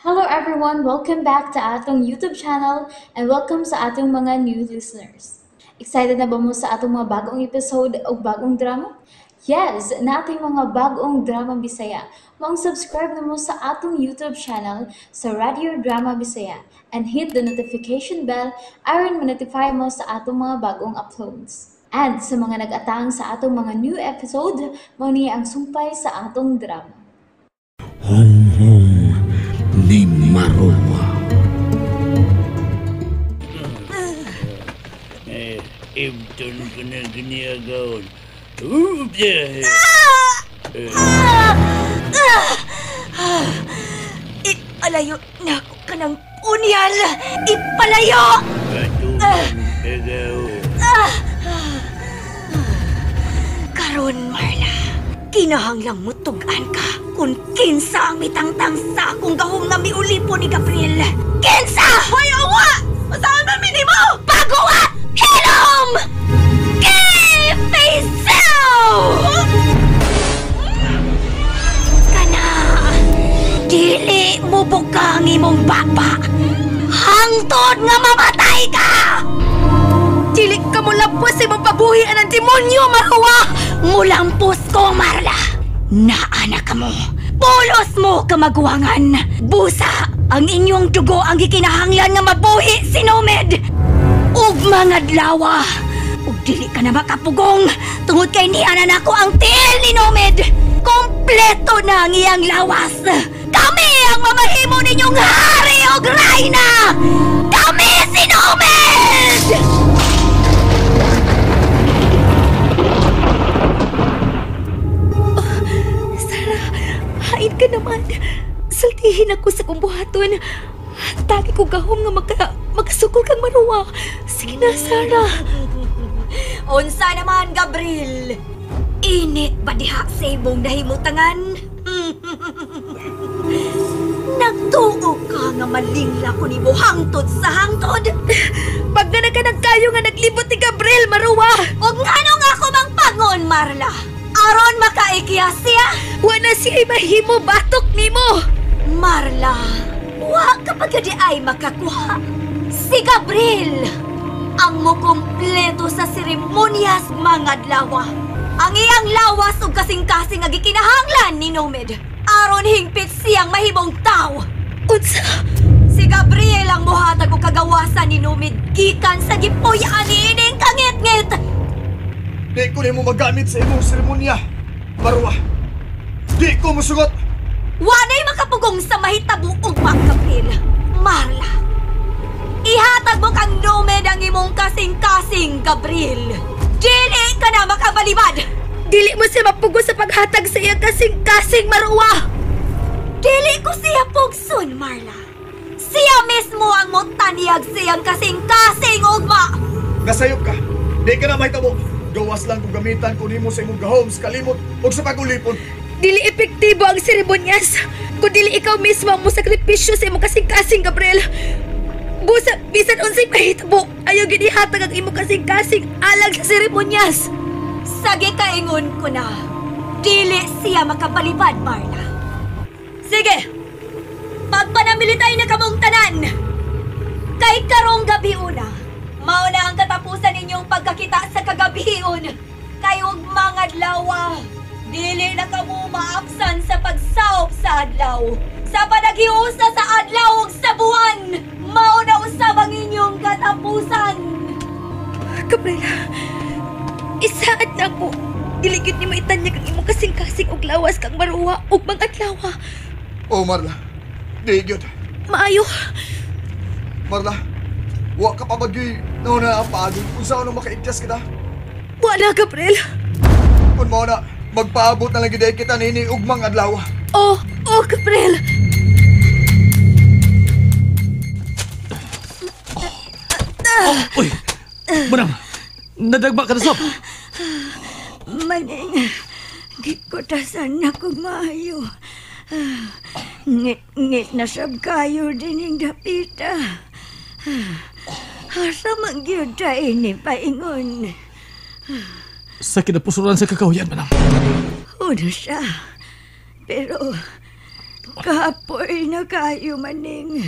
Hello everyone! Welcome back to atong YouTube channel and welcome sa atong mga new listeners. Excited na ba mo sa atong mga bagong episode o bagong drama? Yes, na ating mga bagong drama Bisaya. Mag-subscribe na mo sa atong YouTube channel sa Radio Drama Bisaya and hit the notification bell aron ma-notify mo sa atong mga bagong uploads. And sa mga nag-atang sa atong mga new episode, mao niya ang sumpay sa atong drama. Hong Hong ni Maroa. Ibton ko na ginagawan. Upya! Ipalayo na ako ka ng unyal! Ipalayo! Katulong tagaw. Karon, Marla, kinahanglang mutugan ka kung kinsa ang mitangtang sa akong gahom nga miulipo ni Gabriel. Kinsa! Hoy, awa! Masaan man minimo! Pagawa! Hilom! Kifisaw! Kana! Dili mo bukang imong baba! Hangtod nga mamatay ka! Dili ka mo lampos sa imong pabuhian ng demonyo, Maruwa! Mulampos ko, Marla! Naana ka mo! Pulos mo, kamaguwangan! Busa! Ang inyong dugo ang gikinahanglan nga mabuhi, Sinomed! Ug mga dlawa! Ug dili ka na makapugong! Tungod kay nianan ako ang tiil ni Nomed! Kompleto na ang iyang lawas! Kami ang mamahimo ninyong hari o Rayna! Kami si Nomed! Hain ka naman. Saltihin ako sa kumbuhaton. Tagi ko gahom nga makasukol kang Maruwa. Sige na, Sarah. Unsa naman, Gabriel? Init ba diha sa imong nahimutangan? Nagtuo ka nga malingla ko ni mo hangtod sa hangtod. Pag na ka nagkayo nga naglibot ni Gabriel, Maruwa. Huwag nga nung ako mang pangon, Marla. Aron makaikiya siya. Wala siya mahimo batok nimo. Marla, wa kapag di ay makakuha. Si Gabriel ang mo kompleto sa seremonyas mga dlawa. Ang iyang lawas ug kasing-kasing nga gikinahanglan ni Nomed. Aron hingpit siyang mahimong tao. Unsa? Si Gabriel ang mohatag og kagawasan ni Nomed gikan sa gipuy-an ni ining kangit-ngit. Di ko na mo magamit sa imong seremonya, Maruwa. Di ko musugot. Wanay makapugong sa mahitabo ugma, Gabriel. Marla, ihatag mo kang Nomed ang imong kasing-kasing, Gabriel. Dili ka na makabalibad. Dili mo siya mapugo sa paghatag sa iyang kasing-kasing, Maruwa. Dili ko siya pugson, Marla. Siya mismo ang motanyag siyang kasing-kasing ugma. Nasayop ka. Di ka na mahitabo. Gawas lang kung gamitan ko nimo sa imong gahom sa kalimot o sa pagulipon. Dili epektibo ang seremonyas kung dili ikaw mismo ang musakripisyo sa imong kasing-kasing, Gabriel. Busa, bisan unsay mahitabo, ayaw ginihatag ang imong kasing-kasing alang sa seremonyas. Sagi kaingon ko na, dili siya makapalibad, Marla. Sige, magpanamilitay na kamong tanan. Kay karong gabi una, mao na ang katapusan ninyong pagkakita sa kagabion. Kayong mga dlawa, dili na kamo maapsan sa pagsawop sa adlaw. Sa panaghiusa sa adlaw ug sa buwan, mao na usab ang inyong katapusan. Gabriela, isaad na ko. Dili gyud ni maitanyag ang imong kasing-kasing og lawas kang Maruwa ug mga adlaw. Oh, Marla. Di gyud. Maayo. Marla, wa ka pa bagay na ang paagin kung saan makaigtas kita. Wala, Gabriel. Kung mo na, magpaabot na lang giday kita nini ugmang adlaw. Oh, Gabriel. Uy! Manang! Nadagba ka na sop! Maning, gikutasan na ko maayo. Ngit na sab kayo din yung dapita. Asa magyud ta ini paingon. Sa kinapusuran sa kakahuyan, Manang. Una siya. Pero Kapoy na kayo, maning.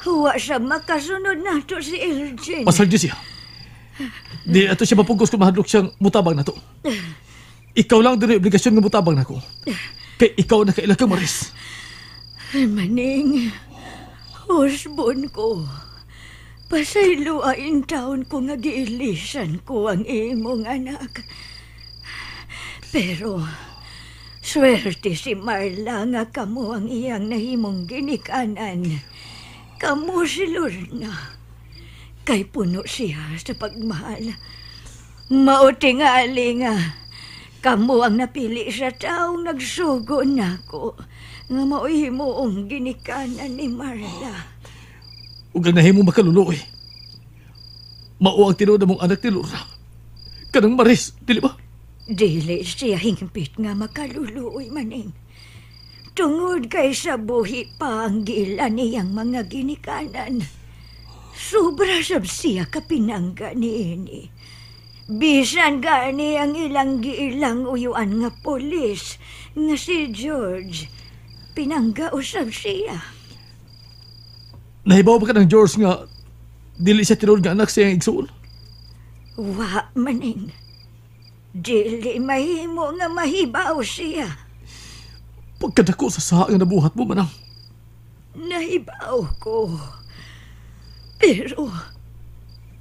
Huwa siya makasunod na to si Elgin. Pasal di siya. Di ato siya mapugos kung mahadlok siyang mutabang na to. Ikaw lang din ang obligasyon ng mutabang na ko. Kay ikaw na kailang kang Maris. Maning, husbon ko. Pasayloain taon ko nga giilisan ko ang imong anak. Pero, swerte si Marla nga kamo ang iyang nahimong ginikanan. Kamo si Lorna. Kay puno siya sa pagmahal. Mauti nga ali nga. Kamo ang napili sa taong nagsugo nako nga mao'y ginikanan ni Marla. Ug ang nahimo makaluluoy. Mao ang tinuod mong anak ni Lorna. Kanang Maris, dili ba? Dili siya hingpit nga makaluluoy maning. Tungod kay sa buhi pa ang gilan niyang mga ginikanan. Sobra sab siya kapinangga niini. Bisan gani ang ilang giilang uyuan nga polis nga si George. Pinangga usab siya. Nahibaw ba ka ng George nga dili siya tinuod nga anak siyang igsuon? Wa maning. Dili mahimo nga mahibaw siya. Pagkadako sa saha nga nabuhat mo, manang. Nahibaw ko. Pero,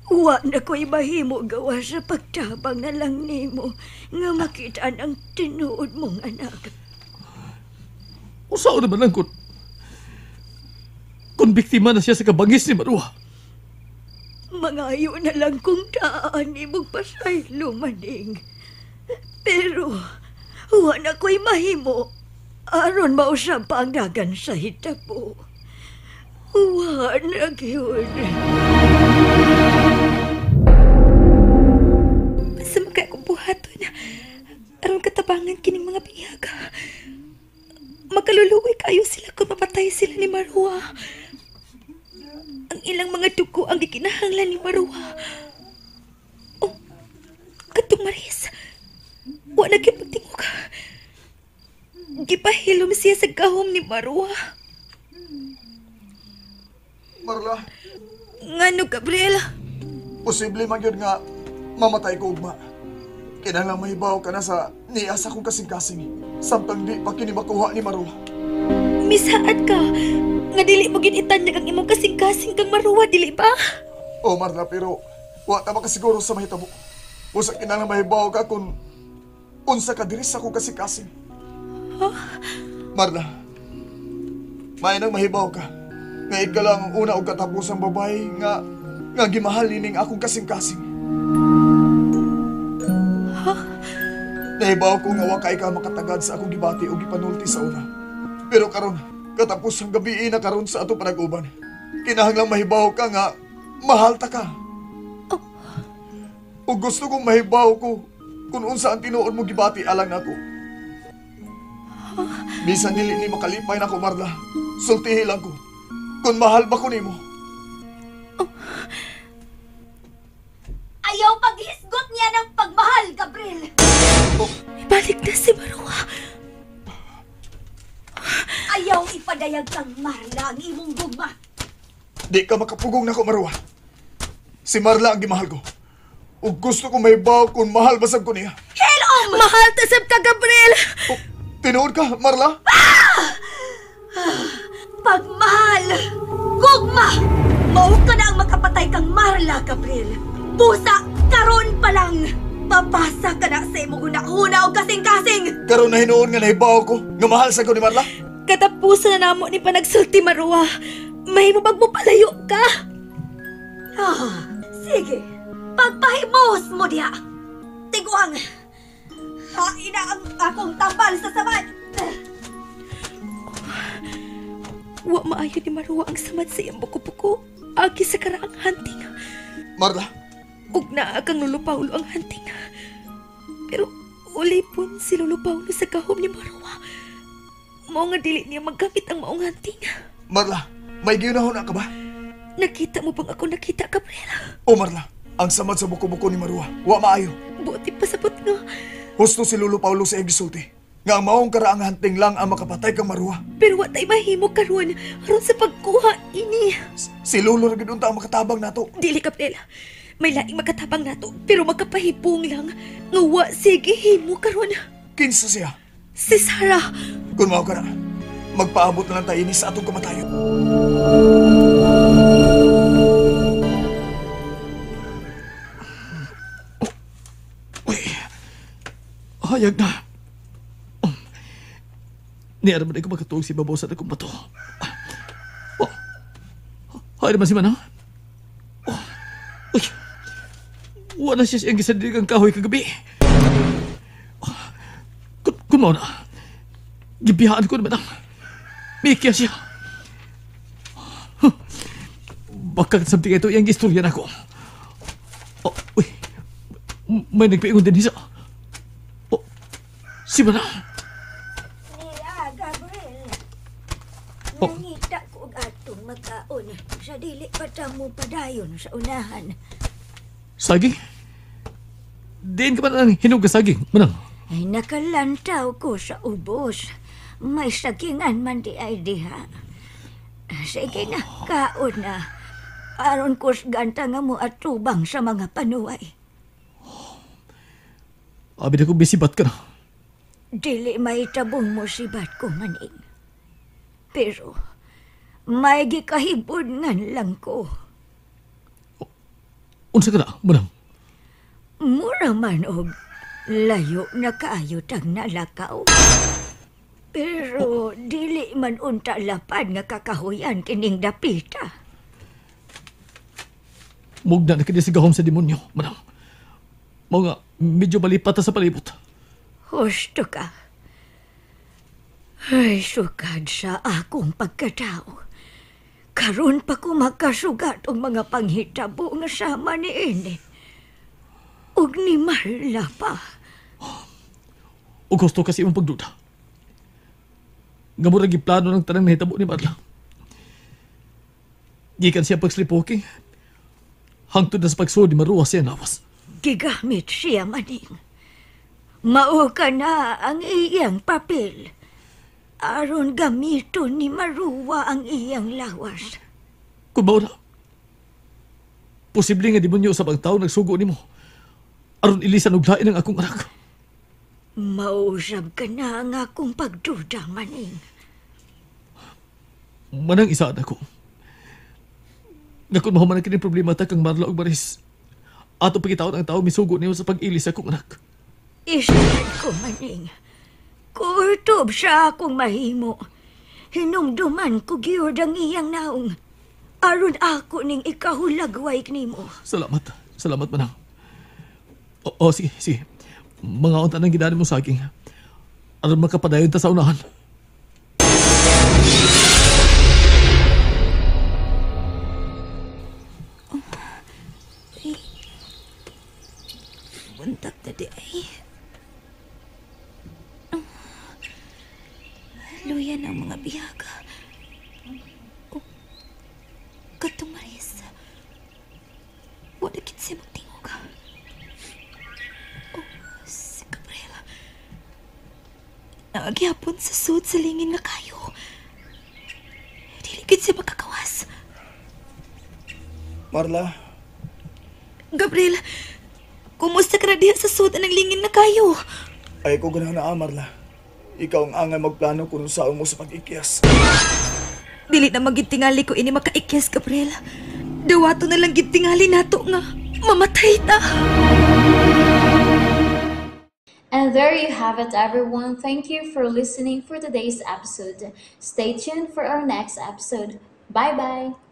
wa na ko'y mahimo gawa sa pagtabang na lang nimo nga makita ang tinuod mong anak. Usaw naman lang kung biktima na siya sa kabangis ni Marua. Mangayo na lang kung daan imong pasaylo, maning. Pero, wa na ko'y mahimo. Aron mausap pa ang dagan sa hitabo. Wa na gyud. Sa mga kubuhaton, aron katabangan kining mga biyaga. Makaluluwi kayo sila kung mapatay sila ni Marua. Ang ilang mga dugo ang gikinahanglan ni Marua. Oh, katong Maris. Wa na gyud pagtingog. Gipahilom siya sa gahom ni Marua. Marla, Ngano, Gabriel? posible man yun nga mamatay ko ugma. Kinahanglan mahibaw ka na sa niasa kong kasing-kasing. Samtang di pa kini makuha ni Marua. Misaad ka. Nga dili mo ginitanyag ang imong kasing-kasing kang Marua, dili ba? O Marla, pero wa ta makasiguro sa mahitabo. Usa kinahanglan mahibaw ka kung unsa ka diri sa kong kasing-kasing. Marla, may nang mahibaw ka. Nga ikaw lang ang una o katapusang babae nga gimahal nining akong kasing-kasing. Nahibaw ko nga wakay ka makatagad sa akong gibati o gipanulti sa una. Pero karon, katapusang gabi na karon sa ato panag-uban. Kinahanglang mahibaw ka nga mahal ta ka. O gusto kong mahibaw ko kung unsa ang tinuod mo gibati alang ako. Bisan dili ni makalipay na ko, Marla. Sultihi lang ko. Kung mahal ba ko nimo? Ayaw paghisgot niya ng pagmahal, Gabriel. Ibalik na si Marua. Ayaw ipadayag kang Marla ang imong gugma. Di ka makapugong na ko, Marwa. Si Marla ang gimahal ko. O gusto ko mahibaw kung mahal basag ko niya. Hello! Mahal tasab ka, Gabriel! O, tinuod ka, Marla? Pagmahal! Gugma! Mao ka na ang makapatay kang Marla, Gabriel. Pusa, karon pa lang. Papasa ka na sa imong hunahuna o kasing-kasing. Karon na hinuon nga nahibaw ko nga mahal sa ko ni Marla. Katapusan na namo ni panagsulti, Marua. May mabag mo palayo ka. Sige. Pagpahimos mo diha. Tiguang. Hain na ang akong tambal sa samad. Wa maayo ni Marua ang samad sa iyang buko-buko. Agi sa karaang hunting. Marla, Ug naa kang Lolo Paulo ang hunting. Pero ulipon si Lolo Paulo sa kahom ni Marua. Mao nga dili niya maggamit ang maong hunting. Marla, may giunahon na ka ba? Nakita mo bang ako nakita, Gabriel? O Marla, ang samad sa buko-buko ni Marua. Wa maayo. Buti pasabot nga. Husto si Lolo Paulo sa iyang gisulti. Nga maong karaang hanting lang ang makapatay kang Marwa. Pero wa tay mahimo karon aron sa pagkuha ini. Si Lolo ra gid unta ang makatabang nato. Dili, Gabriel. May laing makatabang nato, pero magkapahipong lang nga wa sige himo karon. Kinsa siya? Si Sarah. Kung mao ka na, magpaabot na lang tayo ini sa atong kamatayon. Uy, hayag na. Niya naman ko makatuog si babaw sa akong bato. Oh, hayag naman si Manang. Oh, uy, wala siya siyang gisandigang kahoy kagabi. Kung mo na, gibihaan ko naman ang Mikia siya. Baka something ito yung istorya na ko. Oh, uy, may nagpaingon din isa. Oh, si Manang. Niya, Gabriel. Oh. Nangita ko atong makaon sa dili pa mo padayon sa unahan. Saging? Diin ka ba nang hinog ka saging, Manang? Ay nakalantaw ko sa ubos. May sagingan man di ay diha. Sige na, kaon na. Aron ko ganta nga mo atubang sa mga panuway. Abi na kong bisibat ka na. Dili may tabong mo sibat ko maning. Pero may gikahibungan lang ko. Unsa ka na, Manang? Mura man og layo na kaayo tang nalakaw. Pero dili man unta lapad nga kakahuyan kining dapita. Mugna na kini sigahom sa demonyo, Manang. Mga medyo malipat na sa palibot. Husto ka. Ay, sukad sa akong pagkatao. Karon pa ko magkasugat og mga panghitabo nga sama ni Ine. Ug ni Marla pa. O gusto kasi mong pagduda. Nga murag plano ng tanang nahitabo ni Marla. Gikan siya pagsleepwalking. Hangtod na sa pagsuod ni Maruwa siya nawas. Gigamit siya maning. Mao ka na ang iyang papel. Aron gamiton ni Maruwa ang iyang lawas. Kung ba na, posible nga demonyo sa pagtao nagsugo ni mo. Aron ilisan og lain ang akong anak. Mausap ka na ang akong pagduda maning. Manang isa na ko. Nga kung mahuman kini problema ta kang Marla og Maris. Ato pagkitaon ang tao misugo niyo sa pag-ilis sa akong anak. Isad ko maning. Kurtob sa akong mahimo. Hinumduman ko gyud ang iyang naong. Aron ako ning ikahulagway nimo. Salamat. Salamat, Manang. O, sige, sige. Mga unta nang ginani mo sa akin. Aron makapadayon ta sa unahan. Buntak na di ay. Luya ng mga biyaga. Oh, Katong Maris. Wala kit siya magtingog. Oh, si Gabriela. Nagyapon sa suot sa lingin nga kayo. Dili kit siya makakawas. Marla, Gabriel, kumusta ka na diha sa suot ng lingin na kayo? ay ko ganahan na Marla. Ikaw ang angay magplano kung saan mo sa pag-ikyas. Dili na magitingali ko ini makaikyas, Gabriel. Dawato na lang gitingali nato nga mamatay ta. And there you have it, everyone. Thank you for listening for today's episode. Stay tuned for our next episode. Bye-bye.